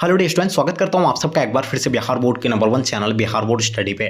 Hello dear student, स्वागत करता हूं आप सबका एक बार फिर से बिहार बोर्ड के number 1 channel Bihar board study पे।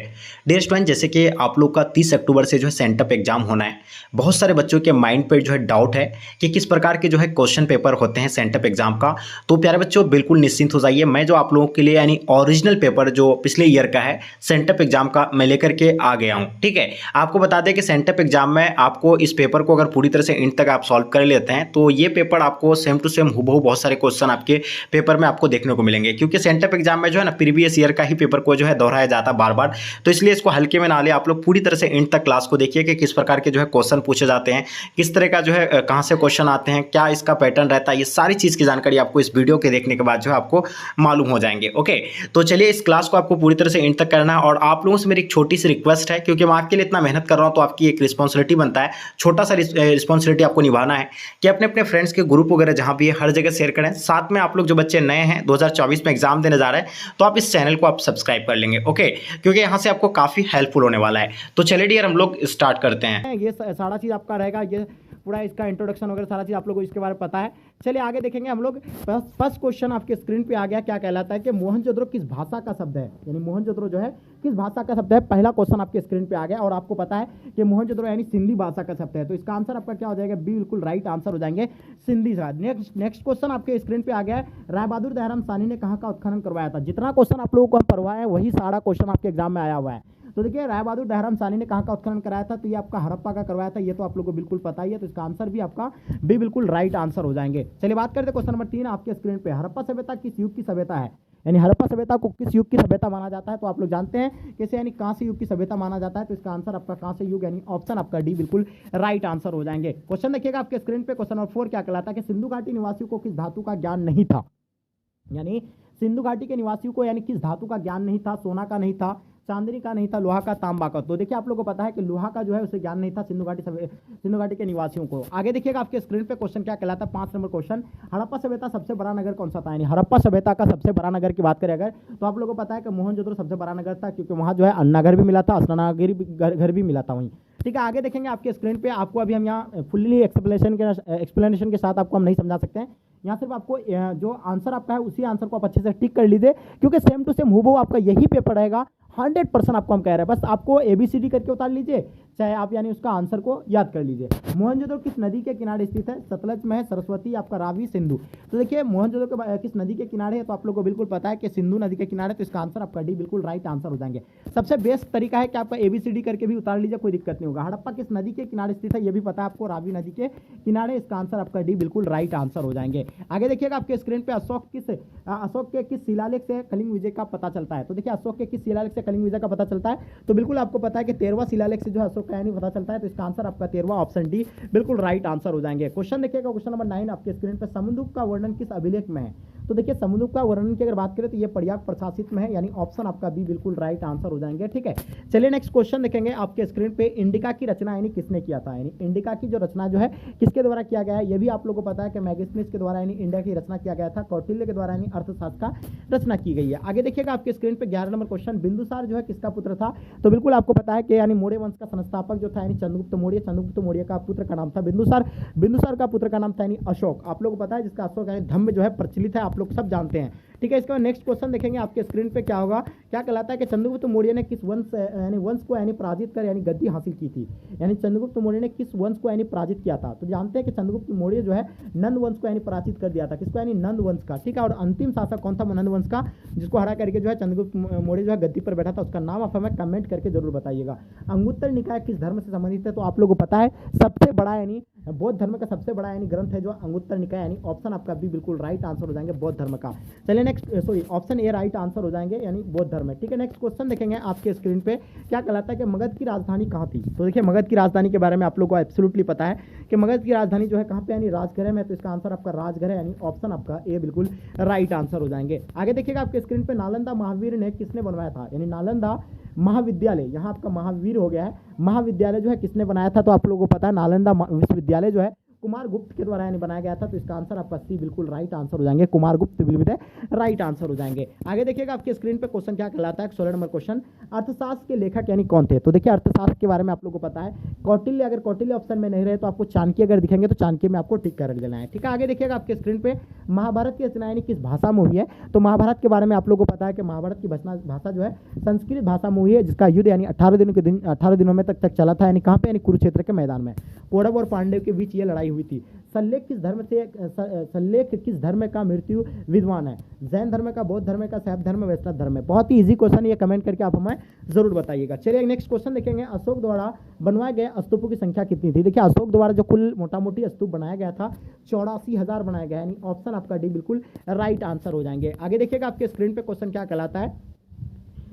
डियर स्टूडेंट, जैसे कि आप लोग का 30 अक्टूबर से जो है सेंटअप एग्जाम होना है। बहुत सारे बच्चों के माइंड पे जो है डाउट है कि किस प्रकार के जो है क्वेश्चन पेपर होते हैं सेंटअप एग्जाम का। तो प्यारे बच्चों, बिल्कुल निश्चिंत हो जाइए। मैं जो आप लोगों के लिए यानी ओरिजिनल पेपर जो पिछले ईयर का है सेंटअप एग्जाम का, मैं लेकर के आ गया हूँ। ठीक है, आपको बता दें कि सेंटअप एग्जाम में आपको इस पेपर को अगर पूरी तरह से इंड तक आप सॉल्व कर लेते हैं तो ये पेपर आपको सेम टू सेम हूबहू बहुत सारे क्वेश्चन आपके पेपर में आपको देखने को मिलेंगे, क्योंकि सेंटअप एग्जाम में जो है ना प्रीवियस ईयर का ही पेपर को जो है दोहराया जाता है बार बार। तो इसलिए इसको हल्के में ना ले, आप लोग पूरी तरह से एंड तक क्लास को देखिए कि किस प्रकार के जो है क्वेश्चन पूछे जाते हैं, किस तरह का जो है कहाँ से क्वेश्चन आते हैं, क्या इसका पैटर्न रहता है। ये सारी चीज़ की जानकारी आपको इस वीडियो के देखने के बाद जो है आपको मालूम हो जाएंगे। ओके, तो चलिए इस क्लास को आपको पूरी तरह से एंड तक करना है। और आप लोगों से मेरी एक छोटी सी रिक्वेस्ट है, क्योंकि मैं आपके लिए इतना मेहनत कर रहा हूँ तो आपकी एक रिस्पॉन्सिबिलिटी बनता है, छोटा सा रिस्पॉन्सिबिलिटी आपको निभाना है कि अपने अपने फ्रेंड्स के ग्रुप वगैरह जहाँ भी है हर जगह शेयर करें। साथ में आप लोग जो बच्चे नए हैं 2024 में एग्जाम देने जा रहे हैं तो आप इस चैनल को आप सब्सक्राइब कर लेंगे। ओके, क्योंकि यहाँ से आपको काफ़ी हेल्पफुल होने वाला है। तो चलिए डियर, हम लोग स्टार्ट करते हैं। ये सारा चीज़ आपका रहेगा, ये पूरा इसका इंट्रोडक्शन वगैरह सारा चीज़ आप लोगों को इसके बारे में पता है। चलिए आगे देखेंगे हम लोग। फर्स्ट क्वेश्चन आपके स्क्रीन पे आ गया, क्या कहलाता है कि मोहनजोदड़ो किस भाषा का शब्द है, यानी मोहनजोदड़ो जो है किस भाषा का शब्द है। पहला क्वेश्चन आपके स्क्रीन पे आ गया और आपको पता है कि मोहनजोदड़ो यानी सिंधी भाषा का शब्द है। तो इसका आंसर आपका क्या हो जाएगा, बी बिल्कुल राइट आंसर हो जाएंगे, सिंधी का। नेक्स्ट क्वेश्चन आपके स्क्रीन पे आ गया है, राय बहादुर दयाराम साहनी ने कहाँ का उत्खनन करवाया था। जितना क्वेश्चन आप लोगों को हम पढ़वाया है वही सारा क्वेश्चन आपके एग्जाम में आया हुआ है। तो देखिए, राय बहादुर दयाराम साहनी ने कहाँ का उत्खनन कराया था, तो ये आपका हड़प्पा का करवाया था। ये तो आप लोगों को बिल्कुल पता ही है, तो इसका आंसर भी आपका बी बिल्कुल राइट आंसर हो जाएंगे। चलिए बात करते हैं क्वेश्चन नंबर 3 आपके स्क्रीन पे। हड़प्पा सभ्यता किस युग की सभ्यता है, यानी हड़प्पा सभ्यता को किस युग की सभ्यता माना जाता है। तो आप लोग जानते हैं कैसे, यानी कांस्य युग की सभ्यता माना जाता है। तो इसका आंसर आपका कांस्य युग यानी ऑप्शन आपका डी बिल्कुल राइट आंसर हो जाएंगे। क्वेश्चन देखिएगा आपके स्क्रीन पे, क्वेश्चन नंबर 4 क्या कहलाता है कि सिंधु घाटी निवासियों को किस धातु का ज्ञान नहीं था, यानी सिंधु घाटी के निवासियों को यानी किस धातु का ज्ञान नहीं था। सोना का नहीं था, चांदनी का नहीं था, लोहा का, तांबा का। तो देखिए आप लोगों को पता है कि लोहा का जो है उसे ज्ञान नहीं था सिंधु घाटी के निवासियों को। आगे देखिएगा आपके स्क्रीन पे क्वेश्चन क्या कहलाता है, 5 नंबर क्वेश्चन, हड़प्पा सभ्यता सबसे बड़ा नगर कौन सा था। यानी हड़प्पा सभ्यता का सबसे बड़ा नगर की बात करें अगर, तो आप लोगों को पता है कि मोहनजोदड़ो सबसे बड़ा नगर था, क्योंकि वहाँ जो है अन्नाघर भी मिला था, स्नानागार घर भी मिला था वहीं। ठीक है, आगे देखेंगे आपके स्क्रीन पे। आपको अभी हम यहाँ फुल्ली एक्सप्लेनेशन के साथ आपको हम नहीं समझा सकते हैं। यहाँ सिर्फ आपको जो आंसर आपका है उसी आंसर को आप अच्छे से टिक कर लीजिए, क्योंकि सेम टू सेम हूबहू आपका यही पेपर रहेगा। 100% आपको हम कह रहे हैं, बस आपको ABCD करके उतार लीजिए, चाहे आप यानी उसका आंसर को याद कर लीजिए। मोहनजोदड़ो किस नदी के किनारे स्थित है, सतलज में है, सरस्वती, आपका रावी, सिंधु। तो देखिए मोहनजोदड़ो किस नदी के किनारे है, तो आप लोगों को बिल्कुल पता है कि सिंधु नदी के किनारे। तो इसका आंसर आपका डी बिल्कुल राइट आंसर हो जाएंगे। सबसे बेस्ट तरीका है कि आपका ABCD करके भी उतार लीजिए, कोई दिक्कत नहीं होगा। हड़प्पा किस नदी के किनारे स्थित है, ये भी पता है आपको, रावी नदी के किनारे। इसका आंसर आपका डी बिल्कुल राइट आंसर हो जाएंगे। आगे देखिएगा आपके स्क्रीन पे, अशोक के किस शिलालेख से कलिंग विजय का पता चलता है। तो देखिए अशोक के किस शिलालेख से कलिंग विजय का पता चलता है, तो बिल्कुल आपको पता है कि 13वां शिलालेख से जो है अशोक का यानी पता चलता है। तो इसका आंसर आपका 13वां ऑप्शन डी बिल्कुल राइट आंसर हो जाएंगे। क्वेश्चन देखिएगा, क्वेश्चन नंबर 9 आपके स्क्रीन पे, समुद्रगुप्त का वर्णन किस अभिलेख में है। तो देखिए समुद्रगुप्त का वर्णन की अगर बात करें तो ये पर्याप्त प्रशासित में है, यानी ऑप्शन आपका बी बिल्कुल राइट आंसर हो जाएंगे। ठीक है, चलिए नेक्स्ट क्वेश्चन देखेंगे आपके स्क्रीन पे। इंडिका की रचना यानी किसने किया था, यानी इंडिका की जो रचना जो है किसके द्वारा किया गया है, ये भी आप लोगों को पता है कि मैगस्थनीज के द्वारा यानी इंडिया की रचना किया गया था। कौटिल्य के द्वारा यानी अर्थशास्त्र का रचना की गई है। आगे देखिएगा आपके स्क्रीन पे 11 नंबर क्वेश्चन, बिंदुसार जो है किसका पुत्र था। तो बिल्कुल आपको पता है कि यानी मौर्य वंश का संस्थापक जो था यानी चंद्रगुप्त मौर्य का पुत्र का नाम था बिंदुसार का पुत्र का नाम था यानी अशोक। आप लोगों को पता है जिसका अशोक यानी धम्म जो है प्रचलित है, आप लोग सब जानते हैं। ठीक है, इसके बाद नेक्स्ट क्वेश्चन देखेंगे आपके स्क्रीन पे, क्या होगा, क्या कहलाता है कि चंद्रगुप्त मौर्य ने किस वंश को यानी पराजित कर यानी गद्दी हासिल की थी। यानी चंद्रगुप्त मौर्य ने किस वंश को यानी पराजित किया था। तो जानते हैं कि चंद्रगुप्त मौर्य जो है नंद वंश को यानी पराजित कर दिया था। किसको, यानी नंद वंश का। ठीक है, और अंतिम शासक कौन था नंद वंश का, जिसको हरा करके जो है चंद्रगुप्त मौर्य जो है गद्दी पर बैठा था, उसका नाम आप हमें कमेंट करके जरूर बताइएगा। अंगुत्तर निकाय किस धर्म से संबंधित है। तो आप लोगों को पता है सबसे बड़ा यानी बौद्ध धर्म का सबसे बड़ा यानी ग्रंथ है जो अंगुत्तर निकाय, यानी ऑप्शन आपका भी बिल्कुल राइट आंसर हो जाएंगे बौद्ध धर्म का। चलिए next option A right answer हो जाएंगे, यानी बौद्ध धर्म है। ठीक है, नेक्स्ट क्वेश्चन देखेंगे आपके स्क्रीन पे, क्या कहलाता है कि मगध की राजधानी कहाँ थी। तो देखिए मगध की राजधानी के बारे में आप लोगों को एब्सोल्युटली पता है कि मगध की राजधानी जो है कहाँ पे, यानी राजगृह में। तो इसका आंसर आपका राजगृह यानी ऑप्शन आपका ए बिल्कुल राइट आंसर हो जाएंगे। आगे देखिएगा आपके स्क्रीन पे, नालंदा महावीर ने किसने बनवाया था, यानी नालंदा महाविद्यालय, यहाँ आपका महावीर हो गया है, महाविद्यालय जो है किसने बनाया था। तो आप लोगों को पता है नालंदा विश्वविद्यालय जो है कुमारगुप्त के द्वारा यानी बनाया गया था, तो इसका आंसर आपका सी बिल्कुल राइट आंसर हो जाएंगे, Kumaragupta will be the right answer हो जाएंगे। आगे देखिएगा आपके स्क्रीन पे क्वेश्चन क्या कहलाता है, 16 नंबर क्वेश्चन, अर्थशास्त्र के लेखक यानी कौन थे। तो देखिए अर्थशास्त्र के बारे में आप लोगों को पता है, कौटिल्य, अगर कौटिल्य ऑप्शन में नहीं रहे तो आपको चाणक्य अगर दिखेंगे तो चाणक्य में आपको टिक कर देना है, ठीक है। आगे देखिएगा आपके स्क्रीन पे महाभारत की रचना यानी किस भाषा में हुई है। तो महाभारत के बारे में आप लोगों को पता है कि महाभारत की भाषा जो है संस्कृत भाषा में हुई है, जिसका युद्ध यानी 18 दिनों में तक चला था, यानी कहाँ पे, यानी कुरुक्षेत्र के मैदान में कौरव और पांडव के बीच ये लड़ाई हुई थी। सल्लेख किस धर्म का मृत्यु विद्वान है, जैन धर्म का, बौद्ध धर्म का, शैव धर्म, वैष्णव धर्म है। बहुत ही इजी क्वेश्चन, ये कमेंट करके आप हमें जरूर बताइएगा। चलिए नेक्स्ट क्वेश्चन देखेंगे, अशोक द्वारा बनवाए गए स्तूपों की संख्या कितनी थी। देखिए अशोक द्वारा जो कुल मोटा मोटी स्तूप बनाया गया था 84,000 बनाया गया, यानी ऑप्शन आपका डी बिल्कुल राइट आंसर हो जाएंगे। आगे देखिएगा आपके स्क्रीन पे क्वेश्चन क्या कहलाता है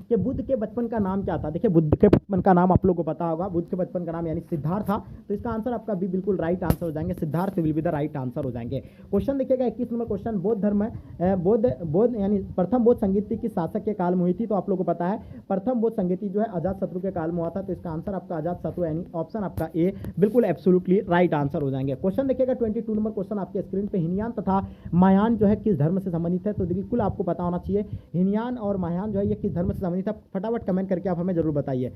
कि बुद्ध के बचपन का नाम क्या था। देखिए बुद्ध के बचपन का नाम आप लोगों को पता होगा, बुद्ध के बचपन का नाम यानी सिद्धार्थ था, तो इसका आंसर आपका भी बिल्कुल राइट आंसर हो जाएंगे, Siddharth will be the right answer हो जाएंगे। क्वेश्चन देखिएगा 21 नंबर क्वेश्चन, बौद्ध धर्म बौद्ध यानी प्रथम बौद्ध संगीति किस शासक के काल में हुई थी। तो आप लोगों को पता है प्रथम बौद्ध संगीति जो है अजातशत्रु के काल में हुआ था, तो इसका आंसर आपका अजातशत्रु यानी ऑप्शन आपका ए बिल्कुल एब्सोल्युटली राइट आंसर हो जाएंगे। क्वेश्चन देखिएगा 22 नंबर क्वेश्चन आपके स्क्रीन पे, हिनयान तथा महायान जो है किस धर्म से संबंधित है। तो बिल्कुल आपको पता होना चाहिए हिनयान और महायान जो है ये किस धर्म से संबंधित है, फटाफट कमेंट करके आप हमें जरूर बताइए।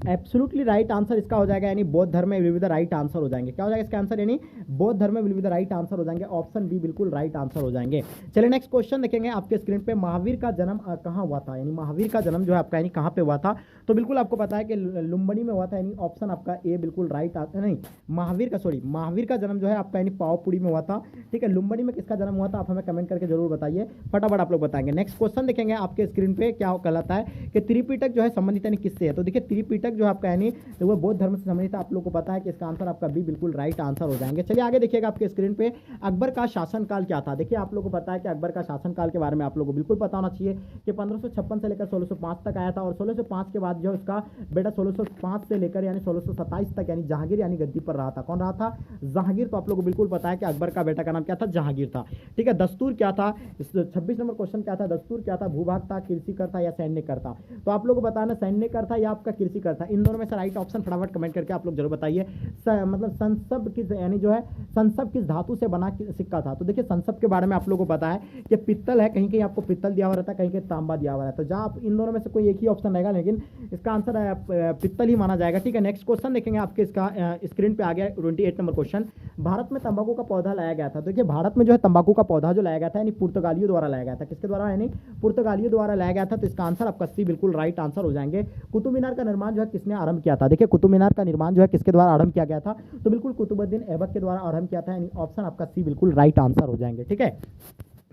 एब्सोल्युटली राइट आंसर इसका हो जाएगा, यानी बौद्ध धर्म will be the right answer हो जाएंगे। क्या हो जाएगा इसका आंसर, यानी बौद्ध धर्म will be the right answer हो जाएंगे, ऑप्शन बी बिल्कुल राइट आंसर हो जाएंगे। चलिए नेक्स्ट क्वेश्चन देखेंगे आपके स्क्रीन पे, महावीर का जन्म कहाँ हुआ था, यानी महावीर का जन्म जो है आपका यानी कहाँ पे हुआ था। तो बिल्कुल आपको पता है कि लुम्बिनी में हुआ था, यानी ऑप्शन आपका ए बिल्कुल राइट नहीं, महावीर का जन्म जो है आपका यानी पावपुरी में हुआ था, ठीक है। लुम्बिनी में किसका जन्म हुआ था आप हमें कमेंट करके जरूर बताइए, फटाफट आप लोग बताएंगे। नेक्स्ट क्वेश्चन देखेंगे आपके स्क्रीन पे, क्या कहलाता है कि त्रिपिटक जो है संबंधित यानी किससे है। तो देखिए त्रिपिटक जो आपका यानी तो वो बौद्ध धर्म से संबंधित, आप लोगों को पता है कि इसका आंसर आपका बी बिल्कुल राइट आंसर हो जाएंगे। चलिए आगे देखिएगा आपके स्क्रीन पे, अकबर का शासनकाल क्या था। देखिए आप लोगों को पता है कि अकबर का शासनकाल के बारे में आप लोगों को बिल्कुल पता होना चाहिए कि 1556 से लेकर 1605 तक आया था, और 1605 के बाद जो उसका बेटा 1605 से लेकर यानी 1627 तक यानी जहांगीर यानी गद्दी पर रहा था। कौन रहा था, जहांगीर। तो आप लोगों को बिल्कुल पता है कि अकबर का बेटा का नाम क्या था, जहांगीर था, ठीक है। दस्तूर क्या था, 26 नंबर क्वेश्चन क्या था, दस्तूर क्या था, भूभाग था, कृषिकर था या सैन्यकर था। तो आप लोगों को बताना सैन्यकर था या आपका कृषिकर था, इन दोनों में से राइट ऑप्शन फटाफट कमेंट करके आप लोग जरूर बताइए। मतलब संसब किस यानी जो है संसब किस धातु से बना सिक्का था। तो देखिए संसब के बारे में आप लोगों को पता है कि पित्तल है, कहीं कहीं आपको पित्तल दिया हुआ रहता है, कहीं कहीं तांबा दिया हुआ रहता है, तो जहाँ आप इन दोनों में से कोई एक ही ऑप्शन रहेगा, लेकिन इसका आंसर पित्तल ही माना जाएगा, ठीक है। नेक्स्ट क्वेश्चन देखेंगे आपके इसका स्क्रीन पे आ गया 28 नंबर क्वेश्चन, भारत में तंबाकू का पौधा लाया गया था। तो देखिए भारत में जो है तंबाकू का पौधा जो लाया गया था यानी पुर्तगालियों द्वारा लाया गया था, किसके द्वारा, यानी पुर्तगालियों द्वारा लाया गया था, तो इसका आंसर आपका सी बिल्कुल राइट आंसर हो जाएंगे। कुतुब मीनार का निर्माण जो है किसने आरंभ किया था। देखिए कुतुब मीनार का निर्माण जो है किसके द्वारा आरंभ किया गया था, तो बिल्कुल कुतुबुद्दीन ऐबक के द्वारा आरंभ किया था, यानी ऑप्शन आपका सी बिल्कुल राइट आंसर हो जाएंगे, ठीक है।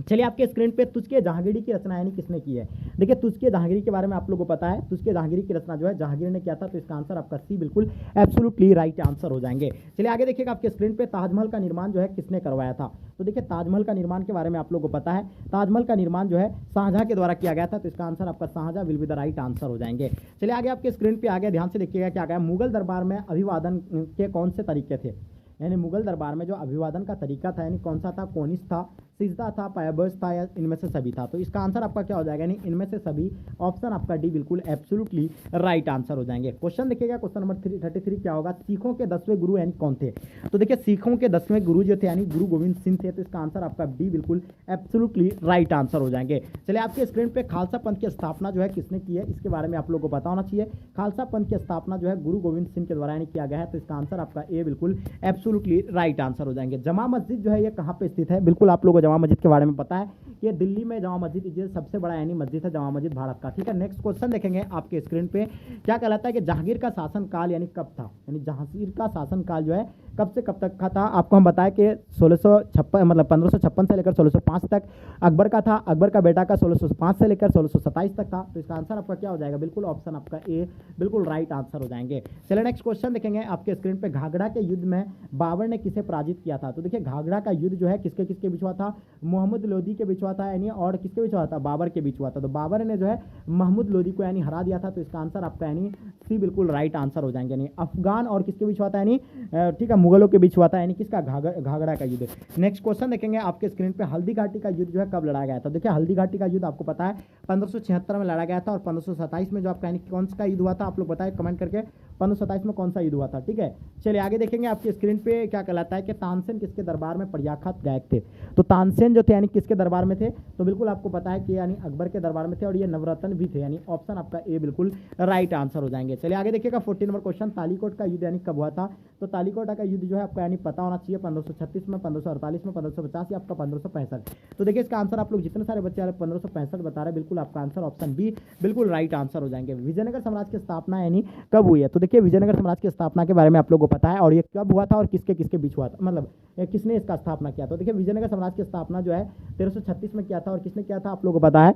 चलिए आपके स्क्रीन पे तुझके जहांगीरी की रचना यानी किसने की है। देखिए तुझके जहांगीरी के बारे में आप लोगों को पता है, तुझके जहांगीरी की रचना जो है जहांगीर ने किया था, तो इसका आंसर आपका सी बिल्कुल एब्सोल्युटली राइट आंसर हो जाएंगे। चलिए आगे देखिएगा आपके स्क्रीन पे, ताजमहल का निर्माण जो है किसने करवाया था। तो देखिए ताजमहल का निर्माण के बारे में आप लोगों को पता है, ताजमहल का निर्माण जो है शाहजहां के द्वारा किया गया था, तो इसका आंसर आपका Shahjahan will be the right answer हो जाएंगे। चलिए आगे आपके स्क्रीन पे आ गया, ध्यान से देखिएगा क्या गया, मुगल दरबार में अभिवादन के कौन से तरीके थे। यानी मुगल दरबार में जो अभिवादन का तरीका था यानी कौन सा था, कोनिस था, सिजदा था, पायबर्स था या इनमें से सभी था। तो इसका आंसर आपका क्या हो जाएगा, यानी इनमें से सभी, ऑप्शन आपका डी बिल्कुल एब्सोल्युटली राइट आंसर हो जाएंगे। क्वेश्चन देखिएगा क्वेश्चन नंबर 33 क्या होगा, सिखों के 10वें गुरु यानी कौन थे। तो देखिए सिखों के 10वें गुरु जो थे यानी गुरु गोविंद सिंह थे, तो इसका आंसर आपका डी बिल्कुल एब्सोल्युटली राइट आंसर हो जाएंगे। चलिए आपके स्क्रीन पे खालसा पंथ की स्थापना जो है किसने की है, इसके बारे में आप लोगों को पता होना चाहिए। खालसा पंथ की स्थापना जो है गुरु गोविंद सिंह के द्वारा यानी किया गया है, तो इसका आंसर आपका ए बिल्कुल एब्सोल्युटली राइट आंसर हो जाएंगे। जमा मस्जिद जो है ये कहाँ पे स्थित है, बिल्कुल आप लोगों को जमा मस्जिद के बारे में पता है, ये दिल्ली में जमा मस्जिद ये सबसे बड़ा यानी मस्जिद है जमा मस्जिद भारत का, ठीक है। नेक्स्ट क्वेश्चन देखेंगे आपके स्क्रीन पे, क्या कहलाता है कि जहांगीर का शासनकाल यानी कब था, यानी जहांगीर का शासनकाल जो है कब से कब तक का था। आपको हम बताएं कि 1656 मतलब 1556 से लेकर 1605 तक अकबर का था, अकबर का बेटा का 1605 से लेकर 1627 तक था, तो इसका आंसर आपका क्या हो जाएगा, बिल्कुल ऑप्शन आपका ए बिल्कुल राइट आंसर हो जाएंगे। चलिए नेक्स्ट क्वेश्चन देखेंगे आपके स्क्रीन पे, घाघरा के युद्ध में बाबर ने किसे पराजित किया था। तो देखिए घाघरा का युद्ध जो है किसके किसके बीच हुआ था, मोहम्मद लोदी के बीच हुआ था यानी, और किसके बीच हुआ था, बाबर के बीच हुआ था। तो बाबर ने जो है महमूद लोदी को यानी हरा दिया था। तो इसका आंसर आपका यानी सी बिल्कुल राइट आंसर हो जाएंगे। यानी अफगान और किसके बीच हुआ था, यानी ठीक है, मुगलों के बीच हुआ था, यानी किसका, घाघरा का युद्ध। नेक्स्ट क्वेश्चन देखेंगे आपके स्क्रीन पे, हल्दी घाटी का युद्ध जो है कब लड़ा गया था। देखिए हल्दी घाटी का युद्ध आपको पता है 1576 में लड़ा गया था, और 1527 में जो आपका यानी कौन सा युद्ध हुआ था, आप लोग बताएं कमेंट करके 1527 में कौन सा युद्ध हुआ था। ठीक है, चलिए आगे देखेंगे आपकी स्क्रीन पे क्या कहलाता है कि तानसेन किसके दरबार में प्रख्यात गायक थे। तो तानसेन जो थे यानी किसके दरबार में थे, तो बिल्कुल आपको पता है कि यानी अकबर के दरबार में थे, और ये नवरत्न भी थे, यानी ऑप्शन आपका ए बिल्कुल राइट आंसर हो जाएंगे। चलिए आगे देखिएगा 14 नंबर क्वेश्चन, तालीकोट का युद्ध यानी कब हुआ था। तो तालीकोट का युद्ध जो है आपको यानी पता होना चाहिए 1536 में, 1548 में, 1550 या आपका 1565। तो देखिए इसका आंसर आप लोग जितने सारे बच्चे 1565 बता रहे हैं, बिल्कुल आपका आंसर ऑप्शन बी बिल्कुल राइट आंसर हो जाएंगे। विजयनगर साम्राज्य की स्थापना यानी कब हुई है। तो देखिए विजयनगर साम्राज्य की स्थापना के बारे में आप लोगों को पता है, और ये कब हुआ था और किसके किसके बीच हुआ था, मतलब किसने इसका स्थापना किया। तो देखिए विजयनगर साम्राज्य की स्थापना जो है 1336 में किया था, और किसने किया था आप लोगों को पता है,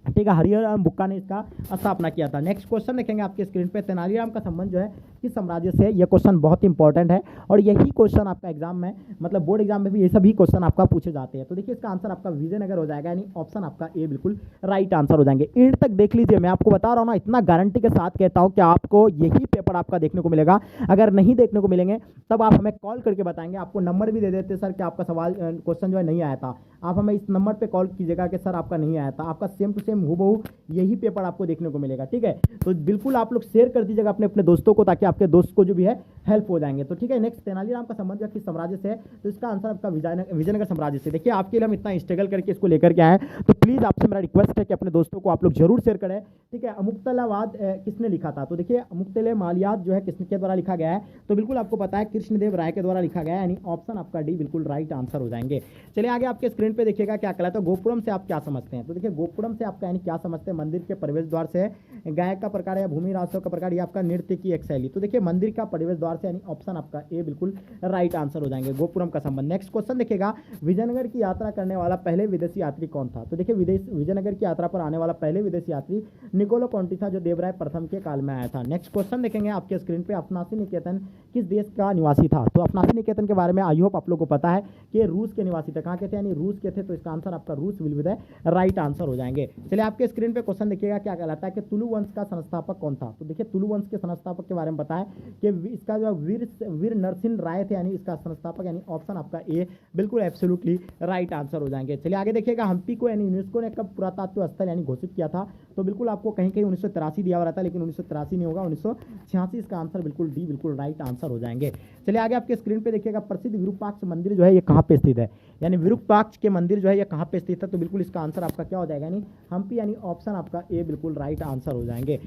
ठीक है, हरिहर बुक्का ने इसका स्थापना किया था। नेक्स्ट क्वेश्चन देखेंगे आपके स्क्रीन पे, तेनालीराम का संबंध जो है किस साम्राज्य से। यह क्वेश्चन बहुत इंपॉर्टेंट है, और यही क्वेश्चन आपका एग्जाम में, मतलब बोर्ड एग्जाम में भी ये सभी क्वेश्चन आपका पूछे जाते हैं। तो देखिए इसका आंसर आपका विजयनगर हो जाएगा, यानी ऑप्शन आपका ए बिल्कुल राइट आंसर हो जाएंगे। एंड तक देख लीजिए, मैं आपको बता रहा हूँ ना, इतना गारंटी के साथ कहता हूँ कि आपको यही पेपर आपका देखने को मिलेगा। अगर नहीं देखने को मिलेंगे तब आप हमें कॉल करके बताएंगे, आपको नंबर भी दे देते सर कि आपका सवाल क्वेश्चन जो है नहीं आया था, आप हमें इस नंबर पे कॉल कीजिएगा कि सर आपका नहीं आया था, आपका सेम टू सेम हूबहू यही पेपर आपको देखने को मिलेगा। ठीक है, तो बिल्कुल आप लोग शेयर कर दीजिएगा अपने अपने दोस्तों को, ताकि आपके दोस्त को जो भी है हेल्प हो जाएंगे। तो ठीक है, नेक्स्ट तेनालीराम का संबंध किस साम्राज्य से है। तो इसका आंसर आपका विजयनगर साम्राज्य से। देखिए आपके लिए हम इतना स्ट्रगल करके इसको लेकर के आए, तो प्लीज आपसे मेरा रिक्वेस्ट है कि अपने दोस्तों को आप लोग जरूर शेयर करें। ठीक है, अमुक्तलावाद किसने लिखा था। तो देखिए अमुक्तले मालियात जो है किसके द्वारा लिखा गया है। तो बिल्कुल आपको पता है कृष्णदेव राय के द्वारा लिखा गया है, यानी ऑप्शन आपका डी बिल्कुल राइट आंसर हो जाएंगे। चलिए आगे आपके स्क्रीन पे देखिएगा क्या कहलाता है, गोपुरम से आप क्या समझते हैं। तो देखिए गोपुरम से आपका यानी क्या समझते हैं, मंदिर के प्रवेश द्वार से, गायक का प्रकार या भूमि राजस्व का प्रकार, या आपका नृत्य की एक शैली। तो देखिए मंदिर का प्रवेश द्वार से, यानी ऑप्शन आपका ए बिल्कुल राइट आंसर हो जाएंगे, गोपुरम का संबंध। नेक्स्ट क्वेश्चन देखिएगा, विजयनगर की यात्रा करने वाला पहले विदेशी यात्री कौन था। तो देखिए विजयनगर की यात्रा पर आने वाला पहले विदेशी यात्री निकोलो कॉन्टी था, जो देवराय प्रथम के काल में आया था। नेक्स्ट क्वेश्चन देखेंगे आपके स्क्रीन पे, अफनासी निकेतन किस देश का निवासी था। तो अफनासी निकेतन के बारे में आई होप आप लोग को पता है कि रूस के निवासी थे। कहाँ के थे, यानी रूस के थे। तो इसका आंसर आपका रूस will be the right answer हो जाएंगे। चलिए आपके स्क्रीन पे क्वेश्चन देखिएगा क्या कहलाता है कि तुलु वंश का संस्थापक कौन था। तो देखिए तुलु वंश के संस्थापक के बारे में बताएं कि इसका जो वीर नरसिंह राय थे, यानी इसका संस्थापक, यानी ऑप्शन आपका ए बिल्कुल एब्सोल्युटली राइट आंसर हो जाएंगे। चलिए आगे देखिएगा, हम्पी को यानी यूनेस्को ने कब पुरातत्व स्थल यानी घोषित किया था। तो बिल्कुल आपको कहीं कहीं 1983 दिया हुआ था, लेकिन 1983 नहीं होगा, 1986 इसका आंसर बिल्कुल डी बिल्कुल राइट आंसर हो जाएंगे। चलिए आगे आपके स्क्रीन पे देखिएगा, प्रसिद्ध विरूपाक्ष मंदिर जो है ये कहाँ पे स्थित है, यानी विरूपाक्ष के मंदिर जो है ये कहाँ पे स्थित है। तो बिल्कुल इसका आंसर आपका क्या हो जाएगा, यानी हम्पी, यानी ऑप्शन आपका ए बिल्कुल राइट आंसर हो जाएंगे।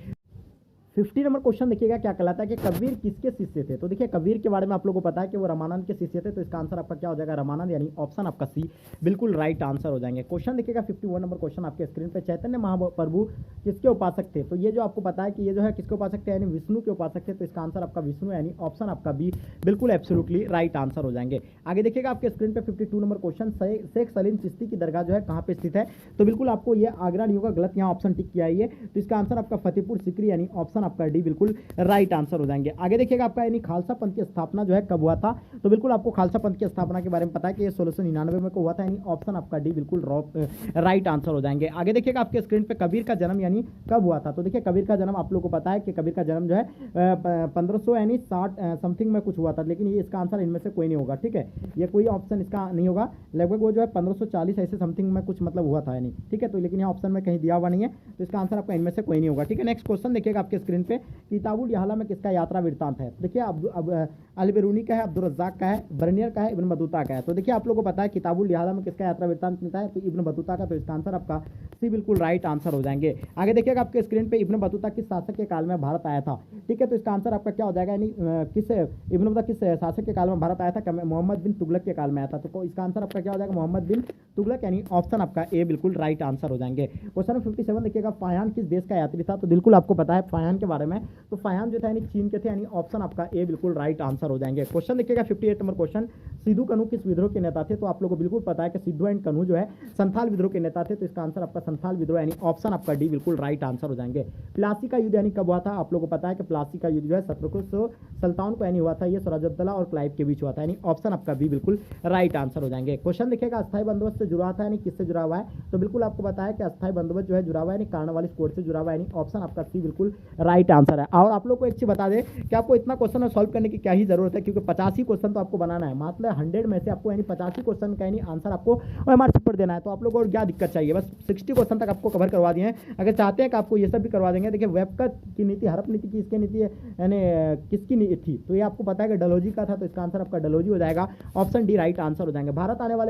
50 नंबर क्वेश्चन देखिएगा क्या कहलाता है कि कबीर किसके शिष्य थे। तो देखिए कबीर के बारे में आप लोगों को पता है कि वो रामानंद के शिष्य थे। तो इसका आंसर आपका क्या हो जाएगा, रामानंद, यानी ऑप्शन आपका सी बिल्कुल राइट आंसर हो जाएंगे। क्वेश्चन देखिएगा 51 नंबर क्वेश्चन आपके स्क्रीन पे, चैतन्य महाप्रभु किसके उपासक थे। तो ये जो आपको पता है कि ये जो है किसके उपासक थे, यानी विष्णु के उपासक थे। तो इसका आंसर आपका विष्णु, यानी ऑप्शन आपका बी बिल्कुल एब्सोल्युटली राइट आंसर हो जाएंगे। आगे देखिएगा आपके स्क्रीन पे 52 नंबर क्वेश्चन, शेख सलीम चिश्ती की दरगाह जो है कहाँ पे स्थित है। तो बिल्कुल आपको ये आगरा नहीं होगा, गलत यहाँ ऑप्शन टिक किया है। तो इसका आंसर आपका फतेहपुर सिकरी, यानी ऑप्शन आपका डी बिल्कुल राइट आंसर हो जाएंगे। आगे देखिएगा आपका यानी खालसा पंथ की स्थापना जो है कब हुआ था। तो बिल्कुल आपको खालसा पंथ की स्थापना के बारे में पता है कि ये 1699 में को हुआ था, यानी ऑप्शन आपका डी बिल्कुल राइट आंसर हो जाएंगे। आगे देखिएगा आपके स्क्रीन पे कबीर का जन्म यानी कब हुआ था। तो देखिए कबीर का जन्म आप लोगों को पता है कि कबीर का जन्म जो है 1500 यानी 60 समथिंग में कुछ हुआ था, लेकिन ये इसका आंसर इनमें से कोई नहीं होगा। ठीक है, ये कोई ऑप्शन इसका नहीं होगा, लगभग वो जो है 1540 ऐसे समथिंग में कुछ मतलब हुआ था, यानी ठीक है। तो लेकिन यहाँ ऑप्शन में कहीं दिया हुआ नहीं है, तो इसका आंसर आपका इनमें से कोई नहीं होगा। ठीक है, नेक्स्ट क्वेश्चन देखिएगा आपके स्क्रीन पे, किताबुल यहला में किसका यात्रा वृत्तांत है। देखिए अब अलबेरूनी का है, अब्दुल रज़्ज़ाक का है, बर्नियर का है, इब्न बतूता का है। तो देखिए आप लोगों को पता है किताबुल यहला में किसका यात्रा वृत्तांत मिलता है, तो इब्न बतूता का। तो इसका आंसर आपका सी बिल्कुल राइट आंसर हो जाएंगे। आगे देखिएगा आपके स्क्रीन पे, इब्न बतूता किस शासक के काल में भारत आया था। ठीक है, तो इसका आंसर आपका क्या हो जाएगा, यानी किस इब्न बतूता किस शासक के काल में भारत आया था, मोहम्मद बिन तुगलक के काल में आया था। तो इसका आंसर आपका क्या हो जाएगा, मोहम्मद बिन तुगलक, यानी ऑप्शन आपका ए बिल्कुल राइट आंसर हो जाएंगे। क्वेश्चन 57 देखिएगा, फाहियान किस देश का यात्री था। तो बिल्कुल आपको पता है फाहियान के बारे में, तो फाहियान जो था यानी चीन के थे, यानी ऑप्शन आपका ए बिल्कुल राइट आंसर हो जाएंगे। क्वेश्चन देखिएगा 58 नंबर क्वेश्चन, सिद्धू कन्हू किस विद्रोह के नेता थे? तो आप लोगों को बिल्कुल पता है कि सिद्धू एंड कन्हू जो है संथाल विद्रोह के नेता थे, तो इसका आंसर आपका संथाल विद्रोह यानी ऑप्शन आपका डी बिल्कुल राइट आंसर हो जाएंगे। प्लासी का युद्ध यानी कब हुआ था? आप लोगों को पता है कि प्लासी का युद्ध जो है 1757 को यानी हुआ था, ये सिराजुद्दौला और क्लाइव के बीच हुआ था, यानी ऑप्शन आपका बी बिल्कुल राइट आंसर हो जाएंगे। क्वेश्चन देखिएगा अस्थायी बंदोबस्त से जुड़ा था, यानी किससे जुड़ा हुआ है? तो बिल्कुल आपको बताया कि अस्थायी बंदोबस्त जो है जुड़ा हुआ है यानी कार्नवालिस कोड से जुड़ा हुआ है, यानी ऑप्शन आपका सी बिल्कुल राइट आंसर है। और आप लोग को एक चीज बता दें कि आपको इतना क्वेश्चन सॉल्व करने की क्या ही जरूरत है, क्योंकि 50 ही क्वेश्चन तो आपको बनाना है, मतलब 100 में से आपको यानी 50 ही क्वेश्चन का यानी आंसर आपको ओएमआर पर देना है। तो आप लोग और क्या दिक्कत चाहिए, बस 60 क्वेश्चन तक आपको कवर करवा दिए हैं। अगर चाहते हैं कि आपको ये सब भी करवा देंगे, देखिए वेब की नीति, हड़प नीति की इसकी नीति यानी किसकी थी? तो ये आपको पता है कि डलहौजी का था, तो इसका आंसर आपका डलहौजी हो जाएगा, ऑप्शन डी राइट आंसर हो जाएंगे। भारत आने वाले